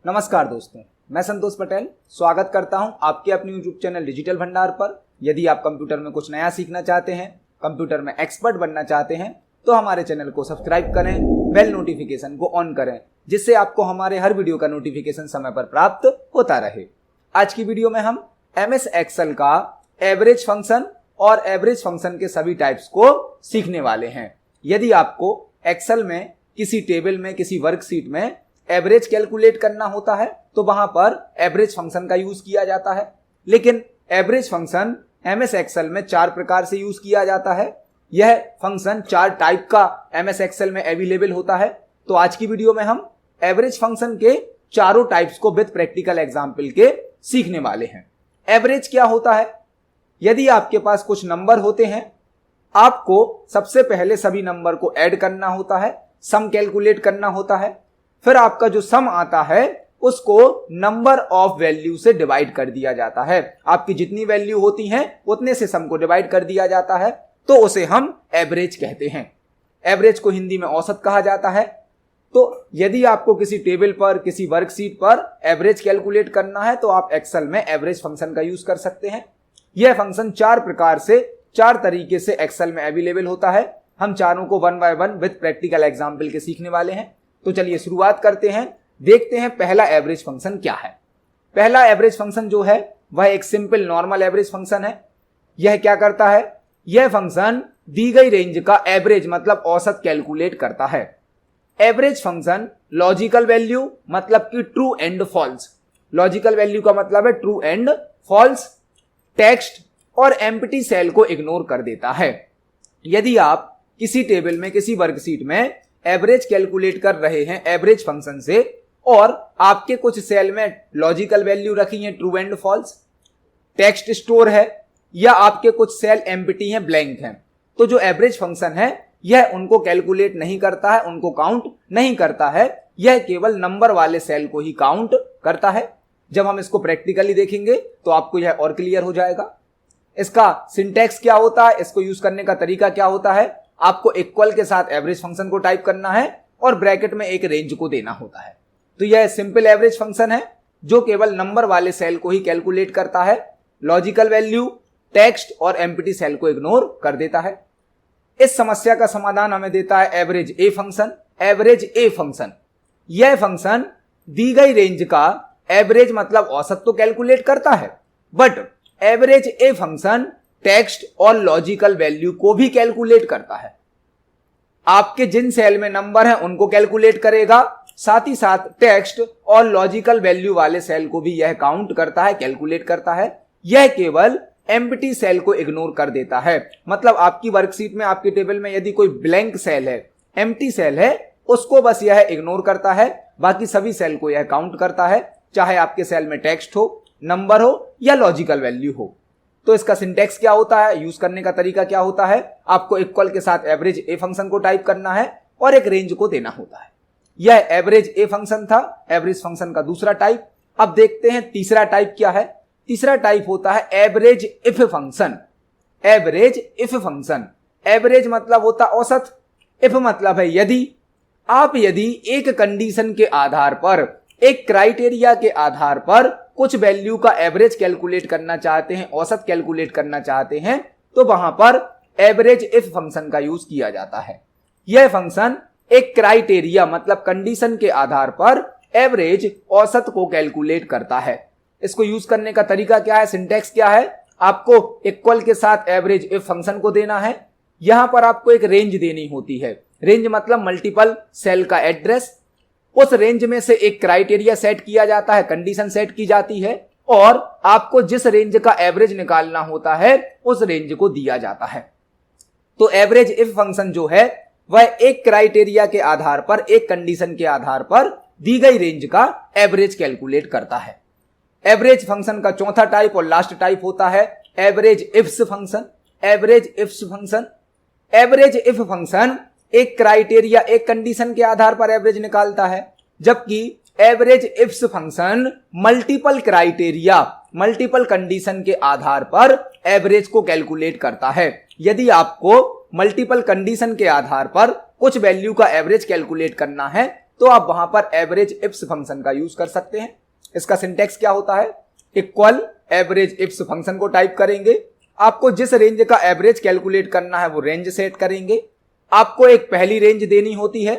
नमस्कार दोस्तों, मैं संतोष पटेल स्वागत करता हूं आपके अपने यूट्यूब चैनल डिजिटल भंडार पर। यदि आप कंप्यूटर में कुछ नया सीखना चाहते हैं, कंप्यूटर में एक्सपर्ट बनना चाहते हैं, तो हमारे चैनल को सब्सक्राइब करें, बेल नोटिफिकेशन को ऑन करें, जिससे आपको हमारे हर वीडियो का नोटिफिकेशन समय पर प्राप्त होता रहे। आज की वीडियो में हम MS एक्सेल का एवरेज फंक्शन और एवरेज फंक्शन के सभी टाइप्स को सीखने वाले हैं। यदि आपको एक्सेल में किसी टेबल में, किसी वर्कशीट में एवरेज कैलकुलेट करना होता है तो वहां पर एवरेज फंक्शन का यूज किया जाता है। लेकिन एवरेज फंक्शन MS एक्सेल में 4 प्रकार से यूज किया जाता है। यह फंक्शन 4 टाइप का MS एक्सेल में अवेलेबल होता है। तो आज की वीडियो में हम एवरेज फंक्शन के चारों टाइप्स को विद प्रैक्टिकल एग्जाम्पल के सीखने वाले हैं। एवरेज क्या होता है? यदि आपके पास कुछ नंबर होते हैं, आपको सबसे पहले सभी नंबर को ऐड करना होता है, सम कैलकुलेट करना होता है। फिर आपका जो सम आता है उसको नंबर ऑफ वैल्यू से डिवाइड कर दिया जाता है। आपकी जितनी वैल्यू होती हैं उतने से सम को डिवाइड कर दिया जाता है, तो उसे हम एवरेज कहते हैं। एवरेज को हिंदी में औसत कहा जाता है। तो यदि आपको किसी टेबल पर, किसी वर्कशीट पर एवरेज कैलकुलेट करना है तो आप एक्सेल में एवरेज फंक्शन का यूज कर सकते हैं। यह फंक्शन 4 प्रकार से, 4 तरीके से एक्सेल में अवेलेबल होता है। हम चारों को 1 बाय 1 विद प्रैक्टिकल एग्जाम्पल के सीखने वाले हैं। तो चलिए शुरुआत करते हैं, देखते हैं पहला एवरेज फंक्शन क्या है। पहला एवरेज फंक्शन जो है वह एक सिंपल नॉर्मल एवरेज फंक्शन है। यह क्या करता है? यह फंक्शन दी गई रेंज का एवरेज मतलब औसत कैलकुलेट करता है। एवरेज फंक्शन लॉजिकल वैल्यू मतलब कि true and false, logical value का मतलब है ट्रू एंड फॉल्स, टेक्स्ट और एम्प्टी सेल को इग्नोर कर देता है। यदि आप किसी टेबल में, किसी वर्कशीट में एवरेज कैलकुलेट कर रहे हैं एवरेज फंक्शन से और आपके कुछ सेल में लॉजिकल वैल्यू रखी है true and false, text store है या आपके कुछ सेल एम्प्टी हैं, ब्लैंक हैं, तो जो एवरेज फंक्शन है यह उनको कैलकुलेट नहीं करता है, उनको काउंट नहीं करता है। यह केवल नंबर वाले सेल को ही काउंट करता है। जब हम इसको प्रैक्टिकली देखेंगे तो आपको यह और क्लियर हो जाएगा। इसका सिंटैक्स क्या होता है, इसको यूज करने का तरीका क्या होता है? आपको इक्वल के साथ एवरेज फंक्शन को टाइप करना है और ब्रैकेट में एक रेंज को देना होता है। तो यह सिंपल एवरेज फंक्शन है जो केवल नंबर वाले सेल को ही कैलकुलेट करता है, लॉजिकल वैल्यू, टेक्स्ट और एम्प्टी सेल को इग्नोर कर देता है। इस समस्या का समाधान हमें देता है average a function. Average a function, यह फंक्शन दी गई रेंज का एवरेज मतलब औसत तो कैलकुलेट करता है, but average a function text और लॉजिकल वैल्यू को भी कैलकुलेट करता है। आपके जिन सेल में नंबर हैं उनको कैलकुलेट करेगा, साथ ही साथ टेक्स्ट और लॉजिकल वैल्यू वाले सेल को भी यह काउंट करता है, कैलकुलेट करता है। यह केवल एम्प्टी सेल को इग्नोर कर देता है। मतलब आपकी वर्कशीट में, आपके टेबल में यदि कोई ब्लैंक सेल है, एम्प्टी सेल है, उसको बस यह इग्नोर करता है, बाकी सभी सेल को यह काउंट करता है, चाहे आपके सेल में टेक्स्ट हो, नंबर हो या लॉजिकल वैल्यू हो। तो इसका सिंटैक्स क्या होता है, यूज करने का तरीका क्या होता है? आपको इक्वल के साथ एवरेज ए फंक्शन को टाइप करना है और एक रेंज को देना होता है। यह एवरेज ए फंक्शन था, एवरेज फंक्शन का दूसरा टाइप। अब देखते हैं तीसरा टाइप क्या है। तीसरा टाइप होता है average if function. Average if function, average मतलब होता औसत, इफ मतलब है यदि। आप यदि एक कंडीशन के आधार पर, एक क्राइटेरिया के आधार पर कुछ वैल्यू का एवरेज कैलकुलेट करना चाहते हैं, औसत कैलकुलेट करना चाहते हैं, तो वहां पर एवरेज इफ फंक्शन का यूज किया जाता है। यह फंक्शन एक क्राइटेरिया मतलब कंडीशन के आधार पर एवरेज, औसत को कैलकुलेट करता है। इसको यूज करने का तरीका क्या है, सिंटैक्स क्या है? आपको इक्वल के साथ एवरेज इफ फंक्शन को देना है। यहां पर आपको एक रेंज देनी होती है। रेंज मतलब मल्टीपल सेल का एड्रेस। उस रेंज में से एक क्राइटेरिया सेट किया जाता है, कंडीशन सेट की जाती है और आपको जिस रेंज का एवरेज निकालना होता है उस रेंज को दिया जाता है। तो एवरेज इफ फंक्शन जो है वह एक क्राइटेरिया के आधार पर, एक कंडीशन के आधार पर दी गई रेंज का एवरेज कैलकुलेट करता है। एवरेज फंक्शन का चौथा टाइप और लास्ट टाइप होता है average ifs function. Average ifs function, average if function एक क्राइटेरिया, एक कंडीशन के आधार पर एवरेज निकालता है, जबकि average ifs function multiple criteria, multiple condition के आधार पर एवरेज को कैलकुलेट करता है। यदि आपको मल्टीपल कंडीशन के आधार पर कुछ वैल्यू का एवरेज कैलकुलेट करना है तो आप वहां पर एवरेज इफ्स फंक्शन का यूज कर सकते हैं। इसका सिंटेक्स क्या होता है, इक्वल एवरेज इफ्स फंक्शन को टाइप करेंगे, आपको जिस रेंज का एवरेज कैलकुलेट करना है वो रेंज सेट करेंगे, आपको एक पहली रेंज देनी होती है,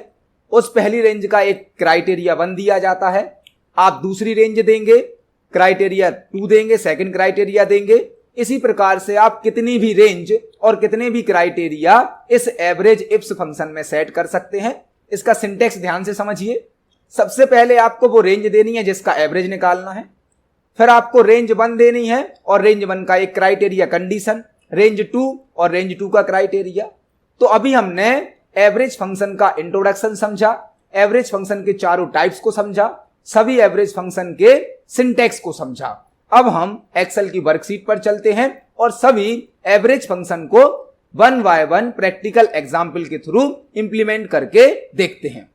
उस पहली रेंज का एक क्राइटेरिया 1 दिया जाता है, आप दूसरी रेंज देंगे, क्राइटेरिया 2 देंगे, सेकंड क्राइटेरिया देंगे। इसी प्रकार से आप कितनी भी रेंज और कितने भी क्राइटेरिया इस एवरेज इफ्स फंक्शन में सेट कर सकते हैं। इसका सिंटेक्स ध्यान से समझिए। सबसे पहले आपको वो रेंज देनी है जिसका एवरेज निकालना है, फिर आपको रेंज 1 देनी है और रेंज 1 का एक क्राइटेरिया कंडीशन, रेंज 2 और रेंज 2 का क्राइटेरिया। तो अभी हमने एवरेज फंक्शन का इंट्रोडक्शन समझा, एवरेज फंक्शन के चारों टाइप्स को समझा, सभी एवरेज फंक्शन के सिंटेक्स को समझा। अब हम एक्सेल की वर्कशीट पर चलते हैं और सभी एवरेज फंक्शन को 1 बाय 1 प्रैक्टिकल एग्जाम्पल के थ्रू इंप्लीमेंट करके देखते हैं।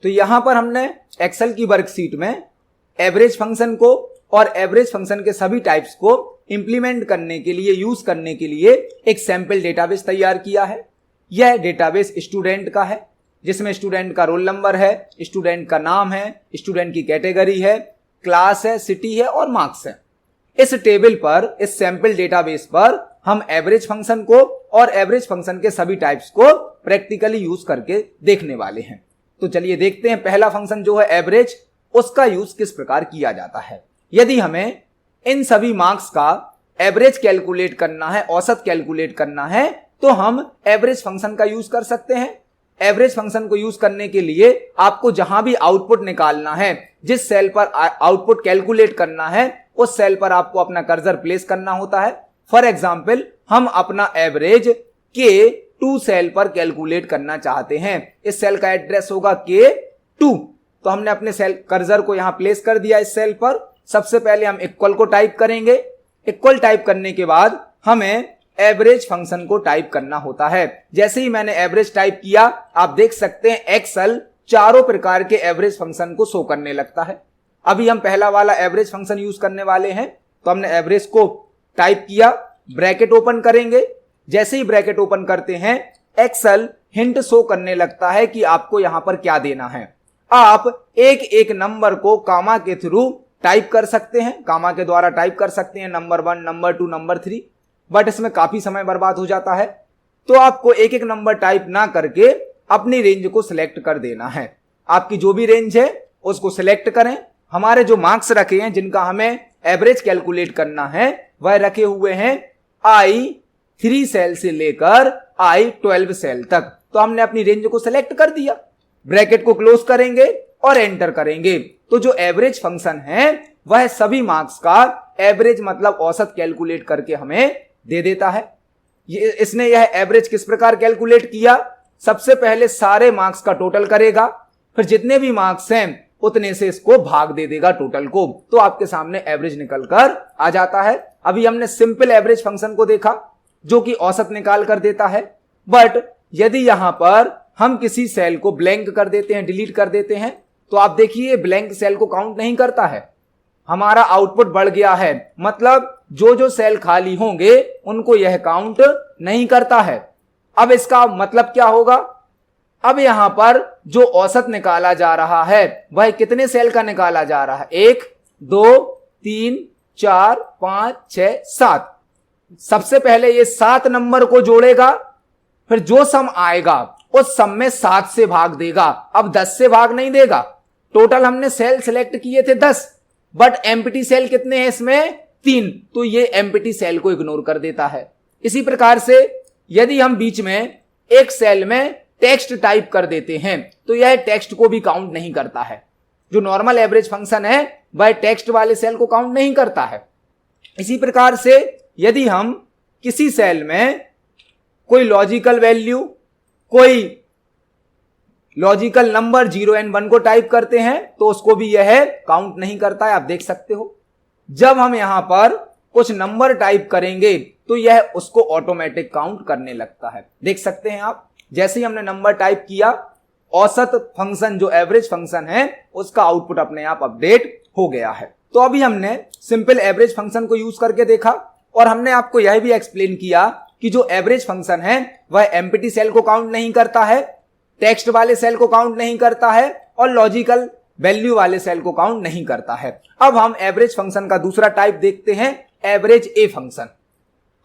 तो यहां पर हमने एक्सेल की वर्कशीट में एवरेज फंक्शन को और एवरेज फंक्शन के सभी टाइप्स को इंप्लीमेंट करने के लिए, यूज करने के लिए एक सैंपल डेटाबेस तैयार किया है। यह डेटाबेस स्टूडेंट का है, जिसमें स्टूडेंट का रोल नंबर है, स्टूडेंट का नाम है, स्टूडेंट की कैटेगरी है, क्लास है, सिटी है और मार्क्स है। इस टेबल पर, इस सैंपल डेटाबेस पर हम एवरेज फंक्शन को और एवरेज फंक्शन के सभी टाइप्स को प्रैक्टिकली यूज करके देखने वाले हैं। तो चलिए देखते हैं पहला फंक्शन जो है एवरेज, उसका यूज किस प्रकार किया जाता है। यदि हमें इन सभी मार्क्स का एवरेज कैलकुलेट करना है, औसत कैलकुलेट करना है, तो हम एवरेज फंक्शन का यूज कर सकते हैं। एवरेज फंक्शन को यूज करने के लिए आपको जहां भी आउटपुट निकालना है, जिस सेल पर आउटपुट कैलकुलेट करना है, उस सेल पर आपको अपना कर्सर प्लेस करना होता है। फॉर एग्जाम्पल, हम अपना एवरेज K2 सेल पर कैलकुलेट करना चाहते हैं। इस सेल का एड्रेस होगा K2, तो हमने अपने सेल कर्सर को यहां प्लेस कर दिया इस सेल पर। सबसे पहले हम इक्वल को टाइप करेंगे, इक्वल टाइप करने के बाद हमें एवरेज फंक्शन को टाइप करना होता है। जैसे ही मैंने एवरेज टाइप किया, आप देख सकते हैं एक्सेल चारों प्रकार के एवरेज फंक्शन को शो करने लगता है। अभी हम पहला वाला एवरेज फंक्शन यूज करने वाले हैं, तो हमने एवरेज को टाइप किया, ब्रैकेट ओपन करेंगे। जैसे ही ब्रैकेट ओपन करते हैं, एक्सेल हिंट शो करने लगता है कि आपको यहां पर क्या देना है। आप एक एक नंबर को कामा के थ्रू टाइप कर सकते हैं, कामा के द्वारा टाइप कर सकते हैं, नंबर 1, नंबर 2, नंबर 3, बट इसमें काफी समय बर्बाद हो जाता है। तो आपको एक एक नंबर टाइप ना करके अपनी रेंज को सिलेक्ट कर देना है। आपकी जो भी रेंज है उसको सिलेक्ट करें। हमारे जो मार्क्स रखे हैं, जिनका हमें एवरेज कैलकुलेट करना है, वह रखे हुए हैं I3 सेल से लेकर I12 सेल तक। तो हमने अपनी रेंज को सिलेक्ट कर दिया, ब्रैकेट को क्लोज करेंगे और एंटर करेंगे। तो जो एवरेज फंक्शन है वह सभी मार्क्स का एवरेज मतलब औसत कैलकुलेट करके हमें दे देता है। इसने यह एवरेज किस प्रकार कैलकुलेट किया, सबसे पहले सारे मार्क्स का टोटल करेगा, फिर जितने भी मार्क्स हैं उतने से इसको भाग दे देगा टोटल को, तो आपके सामने एवरेज निकलकर आ जाता है। अभी हमने सिंपल एवरेज फंक्शन को देखा जो कि औसत निकाल कर देता है। बट यदि यहां पर हम किसी सेल को ब्लैंक कर देते हैं, डिलीट कर देते हैं, तो आप देखिए ब्लैंक सेल को काउंट नहीं करता है। हमारा आउटपुट बढ़ गया है, मतलब जो जो सेल खाली होंगे उनको यह काउंट नहीं करता है। अब इसका मतलब क्या होगा, अब यहां पर जो औसत निकाला जा रहा है वह कितने सेल का निकाला जा रहा है, 1, 2, 3, 4, 5, 6, 7। सबसे पहले ये 7 नंबर को जोड़ेगा, फिर जो सम आएगा उस सम में 7 से भाग देगा। अब 10 से भाग नहीं देगा। टोटल हमने सेल सिलेक्ट किए थे 10, बट एम्प्टी सेल कितने हैं इसमें, 3, तो ये एम्प्टी सेल को इग्नोर कर देता है। इसी प्रकार से यदि हम बीच में एक सेल में टेक्स्ट टाइप कर देते हैं तो यह टेक्स्ट को भी काउंट नहीं करता है। जो नॉर्मल एवरेज फंक्शन है वह टेक्स्ट वाले सेल को काउंट नहीं करता है। इसी प्रकार से यदि हम किसी सेल में कोई लॉजिकल वैल्यू, कोई लॉजिकल नंबर 0 और 1 को टाइप करते हैं तो उसको भी यह काउंट नहीं करता है। आप देख सकते हो जब हम यहां पर कुछ नंबर टाइप करेंगे तो यह उसको ऑटोमेटिक काउंट करने लगता है। देख सकते हैं आप, जैसे ही हमने नंबर टाइप किया, औसत फंक्शन जो एवरेज फंक्शन है उसका आउटपुट अपने आप अपडेट हो गया है। तो अभी हमने सिंपल एवरेज फंक्शन को यूज करके देखा और हमने आपको यह भी एक्सप्लेन किया कि जो एवरेज फंक्शन है वह एम्प्टी सेल को काउंट नहीं करता है, टेक्स्ट वाले सेल को काउंट नहीं करता है और लॉजिकल वैल्यू वाले सेल को काउंट नहीं करता है। अब हम एवरेज फंक्शन का दूसरा टाइप देखते हैं, एवरेज ए फंक्शन।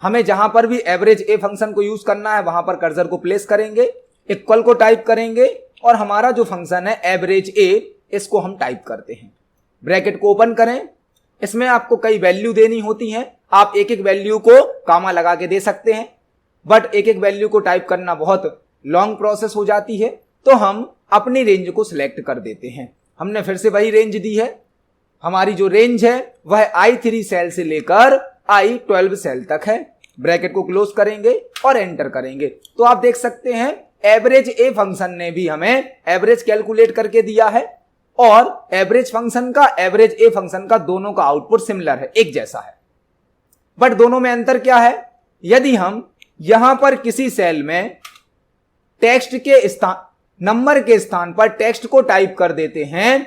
हमें जहां पर भी एवरेज ए फंक्शन को यूज करना है वहां पर कर्सर को प्लेस करेंगे, इक्वल को टाइप करेंगे और हमारा जो फंक्शन है एवरेज ए, इसको हम टाइप करते हैं। ब्रैकेट को ओपन करें, इसमें आपको कई वैल्यू देनी होती हैं, आप एक एक वैल्यू को कामा लगा के दे सकते हैं, बट एक एक वैल्यू को टाइप करना बहुत लॉन्ग प्रोसेस हो जाती है, तो हम अपनी रेंज को सिलेक्ट कर देते हैं। हमने फिर से वही रेंज दी है, हमारी जो रेंज है वह I3 सेल से लेकर I12 सेल तक है। ब्रैकेट को क्लोज करेंगे और एंटर करेंगे, तो आप देख सकते हैं एवरेज ए फंक्शन ने भी हमें एवरेज कैलकुलेट करके दिया है और एवरेज फंक्शन का एवरेज ए फंक्शन का दोनों का आउटपुट सिमिलर है, एक जैसा है। बट दोनों में अंतर क्या है, यदि हम यहां पर किसी सेल में टेक्स्ट के स्थान, नंबर के स्थान पर टेक्स्ट को टाइप कर देते हैं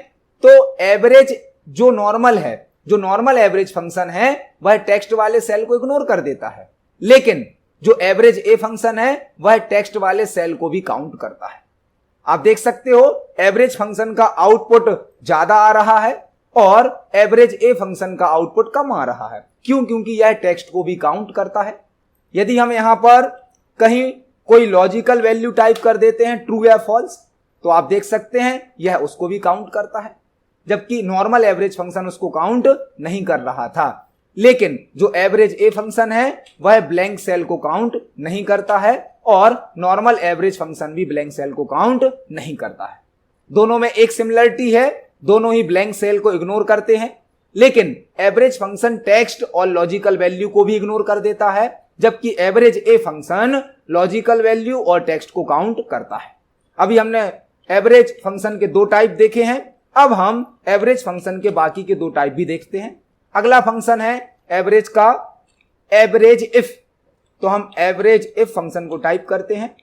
तो एवरेज जो नॉर्मल है, जो नॉर्मल एवरेज फंक्शन है वह टेक्स्ट वाले सेल को इग्नोर कर देता है, लेकिन जो एवरेज ए फंक्शन है वह टेक्स्ट वाले सेल को भी काउंट करता है। आप देख सकते हो एवरेज फंक्शन का आउटपुट ज्यादा आ रहा है और एवरेज ए फंक्शन का आउटपुट कम आ रहा है। क्यों? क्योंकि यह टेक्स्ट को भी काउंट करता है। यदि हम यहां पर कहीं कोई लॉजिकल वैल्यू टाइप कर देते हैं ट्रू या फॉल्स, तो आप देख सकते हैं यह उसको भी काउंट करता है, जबकि नॉर्मल एवरेज फंक्शन उसको काउंट नहीं कर रहा था। लेकिन जो एवरेज ए फंक्शन है वह ब्लैंक सेल को काउंट नहीं करता है और नॉर्मल एवरेज फंक्शन भी ब्लैंक सेल को काउंट नहीं करता है। दोनों में एक सिमिलरिटी है, दोनों ही ब्लैंक सेल को इग्नोर करते हैं, लेकिन एवरेज फंक्शन टेक्स्ट और लॉजिकल वैल्यू को भी इग्नोर कर देता है, जबकि average a function logical value और टेक्स्ट को काउंट करता है। अभी हमने एवरेज फंक्शन के दो टाइप देखे हैं, अब हम एवरेज फंक्शन के बाकी के दो टाइप भी देखते हैं। अगला फंक्शन है एवरेज का एवरेज इफ, तो हम एवरेज इफ फंक्शन को टाइप करते हैं।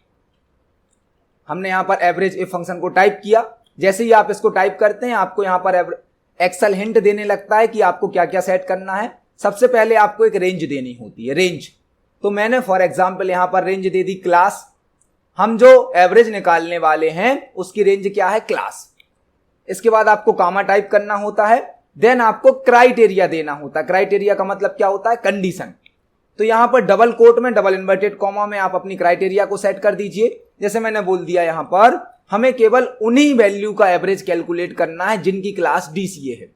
हमने यहां पर एवरेज इफ फंक्शन को टाइप किया, जैसे ही आप इसको टाइप करते हैं आपको यहां पर एक्सेल हिंट देने लगता है कि आपको क्या क्या सेट करना है। सबसे पहले आपको एक रेंज देनी होती है, रेंज। तो मैंने फॉर एग्जांपल यहां पर रेंज दे दी क्लास। हम जो एवरेज निकालने वाले हैं उसकी रेंज क्या है? क्लास। इसके बाद आपको कामा टाइप करना होता है, देन आपको क्राइटेरिया देना होता है। क्राइटेरिया का मतलब क्या होता है? कंडीशन। तो यहां पर डबल कोट में, डबल इन्वर्टेड कॉमा में आप अपनी क्राइटेरिया को सेट कर दीजिए। जैसे मैंने बोल दिया यहां पर हमें केवल उन्हीं वैल्यू का एवरेज कैलकुलेट करना है जिनकी क्लास DCA है।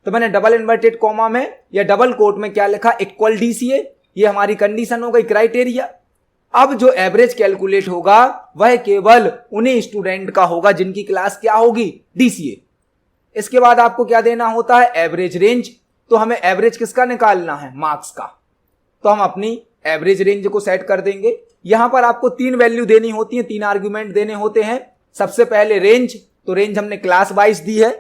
तो मैंने डबल इन्वर्टेड कॉमा में या डबल कोट में क्या लिखा? Equal DCA। ये हमारी कंडीशन हो गई, क्राइटेरिया। अब जो एवरेज कैलकुलेट होगा वह केवल उन्हीं स्टूडेंट का होगा जिनकी क्लास क्या होगी? DCA। इसके बाद आपको क्या देना होता है? Average range. तो हमें एवरेज किसका निकालना है? मार्क्स का। तो हम अपनी एवरेज रेंज को सेट कर देंगे। यहां पर आपको तीन वैल्यू देनी होती है, तीन आर्ग्यूमेंट देने होते हैं। सबसे पहले रेंज, तो रेंज हमने क्लास वाइज दी है।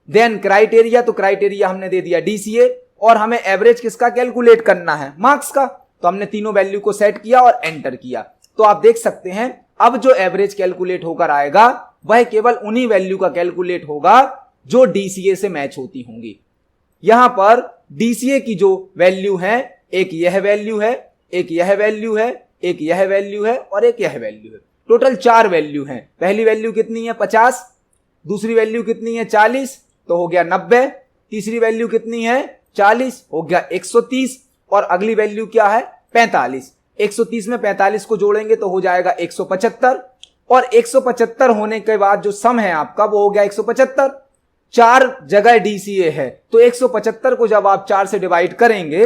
देन क्राइटेरिया, तो क्राइटेरिया हमने दे दिया DCA। और हमें एवरेज किसका कैलकुलेट करना है? मार्क्स का। तो हमने तीनों वैल्यू को सेट किया और एंटर किया। तो आप देख सकते हैं अब जो एवरेज कैलकुलेट होकर आएगा वह केवल उन्हीं वैल्यू का कैलकुलेट होगा जो DCA से मैच होती होंगी। यहां पर DCA की जो वैल्यू है, एक यह वैल्यू है, एक यह वैल्यू है, एक यह वैल्यू है और एक यह वैल्यू है। टोटल 4 वैल्यू हैं। पहली वैल्यू कितनी है? 50। दूसरी वैल्यू कितनी है? 40, तो हो गया 90। तीसरी वैल्यू कितनी है? 40, हो गया 130। और अगली वैल्यू क्या है? 45। 130 में 45 को जोड़ेंगे तो हो जाएगा 175। और 175 होने के बाद जो सम है आपका वो हो गया 175। 4 जगह DCA है, तो 175 को जब आप 4 से डिवाइड करेंगे,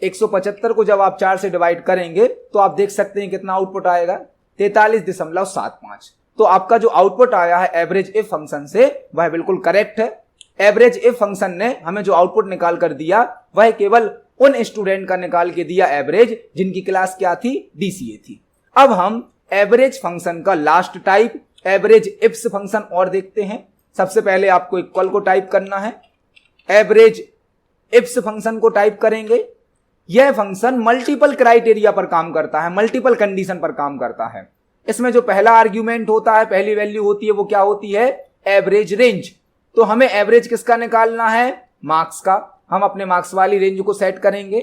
175 को जब आप 4 से डिवाइड करेंगे तो आप देख सकते हैं कितना आउटपुट आएगा? 43.75। तो आपका जो आउटपुट आया है एवरेज इफ फंक्शन से वह बिल्कुल करेक्ट है। एवरेज इफ फंक्शन ने हमें जो आउटपुट निकाल कर दिया वह केवल उन स्टूडेंट का निकाल के दिया एवरेज जिनकी क्लास क्या थी? DCA थी। अब हम एवरेज फंक्शन का last type average ifs function और देखते हैं। सबसे पहले आपको इक्वल को टाइप करना है, एवरेज इफ्स फंक्शन को टाइप करेंगे। यह फंक्शन मल्टीपल क्राइटेरिया पर काम करता है, मल्टीपल कंडीशन पर काम करता है। इसमें जो पहला आर्ग्यूमेंट होता है, पहली वैल्यू होती है, वो क्या होती है? Average range. तो हमें एवरेज किसका निकालना है? मार्क्स का। हम अपने मार्क्स वाली रेंज को सेट करेंगे,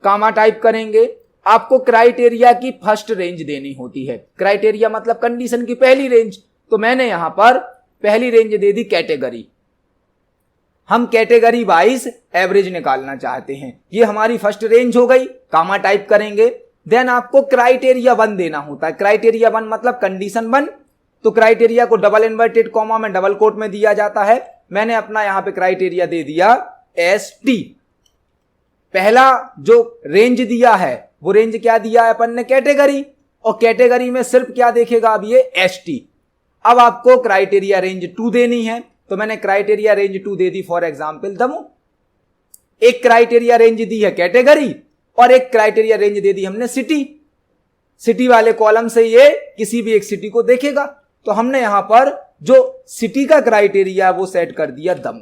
कामा टाइप करेंगे। आपको क्राइटेरिया की फर्स्ट रेंज देनी होती है। क्राइटेरिया मतलब कंडीशन की पहली रेंज। तो मैंने यहां पर पहली रेंज दे दी कैटेगरी, हम कैटेगरी वाइज एवरेज निकालना चाहते हैं। ये हमारी फर्स्ट रेंज हो गई, कामा टाइप करेंगे। देन आपको क्राइटेरिया 1 देना होता है। क्राइटेरिया 1 मतलब कंडीशन 1। तो क्राइटेरिया को डबल इन्वर्टेड कॉमा में डबल कोट में दिया जाता है। मैंने अपना यहां पे क्राइटेरिया दे दिया ST। पहला जो रेंज दिया है वो रेंज क्या दिया है अपन ने, कैटेगरी, और कैटेगरी में सिर्फ क्या देखेगा अब ये ST। अब आपको क्राइटेरिया रेंज 2 देनी है, तो मैंने क्राइटेरिया रेंज 2 दे दी फॉर एग्जांपल दमू। एक क्राइटेरिया रेंज दी है कैटेगरी और एक क्राइटेरिया रेंज दे दी हमने सिटी। सिटी वाले कॉलम से ये किसी भी एक सिटी को देखेगा, तो हमने यहां पर जो सिटी का क्राइटेरिया वो सेट कर दिया दमू।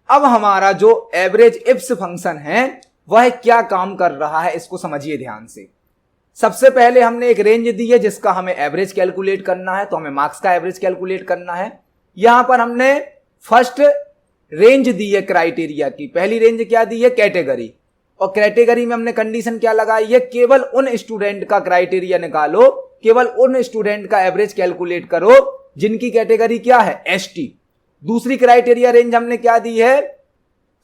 अब हमारा जो एवरेज इफ्स फंक्शन है वह क्या काम कर रहा है इसको समझिए ध्यान से। सबसे पहले हमने एक रेंज दी है जिसका हमें एवरेज कैलकुलेट करना है, तो हमें मार्क्स का एवरेज कैलकुलेट करना है। यहां पर हमने फर्स्ट रेंज दी है क्राइटेरिया की, पहली रेंज क्या दी है कैटेगरी, और कैटेगरी में हमने कंडीशन क्या लगाई है, केवल उन स्टूडेंट का क्राइटेरिया निकालो, केवल उन स्टूडेंट का एवरेज कैलकुलेट करो जिनकी कैटेगरी क्या है ST। दूसरी क्राइटेरिया रेंज हमने क्या दी है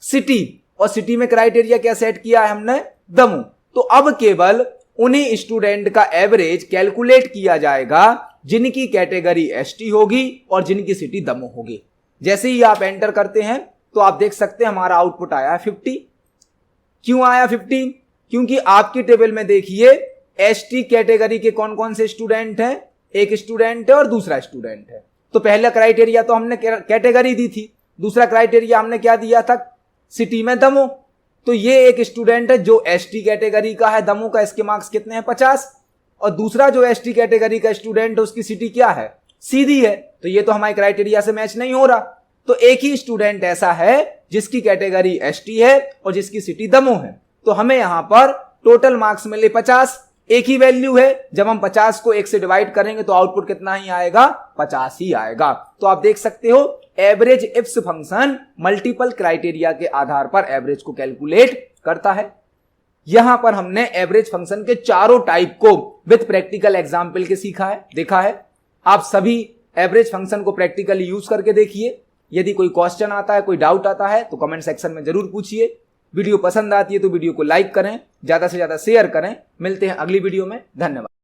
सिटी, और सिटी में क्राइटेरिया क्या सेट किया है हमने दमू। तो अब केवल उन्हीं स्टूडेंट का एवरेज कैलकुलेट किया जाएगा जिनकी कैटेगरी ST होगी और जिनकी सिटी दमू होगी। जैसे ही आप एंटर करते हैं तो आप देख सकते हैं हमारा आउटपुट आया है 50। क्यों आया 50? क्योंकि आपकी टेबल में देखिए ST कैटेगरी के कौन कौन से स्टूडेंट हैं, एक स्टूडेंट है और दूसरा स्टूडेंट है। तो पहला क्राइटेरिया तो हमने कैटेगरी दी थी, दूसरा क्राइटेरिया हमने क्या दिया था सिटी में दमू। तो ये एक स्टूडेंट है जो ST कैटेगरी का है, दमू का, इसके मार्क्स कितने हैं 50, और दूसरा जो ST कैटेगरी का स्टूडेंट है उसकी सिटी क्या है सीधी है। तो ये तो हमारे क्राइटेरिया से मैच नहीं हो रहा। तो एक ही स्टूडेंट ऐसा है जिसकी कैटेगरी ST है और जिसकी सिटी दमू है। तो हमें यहां पर टोटल मार्क्स मिले 50, एक ही वैल्यू है। जब हम 50 को 1 से डिवाइड करेंगे तो आउटपुट कितना ही आएगा 50 ही आएगा। तो आप देख सकते हो average ifs function multiple criteria के आधार पर एवरेज को कैलकुलेट करता है। यहां पर हमने एवरेज फंक्शन के चारों टाइप को विद प्रैक्टिकल एग्जांपल के सीखा है, देखा है। आप सभी एवरेज फंक्शन को प्रैक्टिकली यूज करके देखिए। यदि कोई क्वेश्चन आता है, कोई डाउट आता है तो कमेंट सेक्शन में जरूर पूछिए। वीडियो पसंद आती है तो वीडियो को लाइक करें, ज्यादा से ज्यादा शेयर करें। मिलते हैं अगली वीडियो में, धन्यवाद।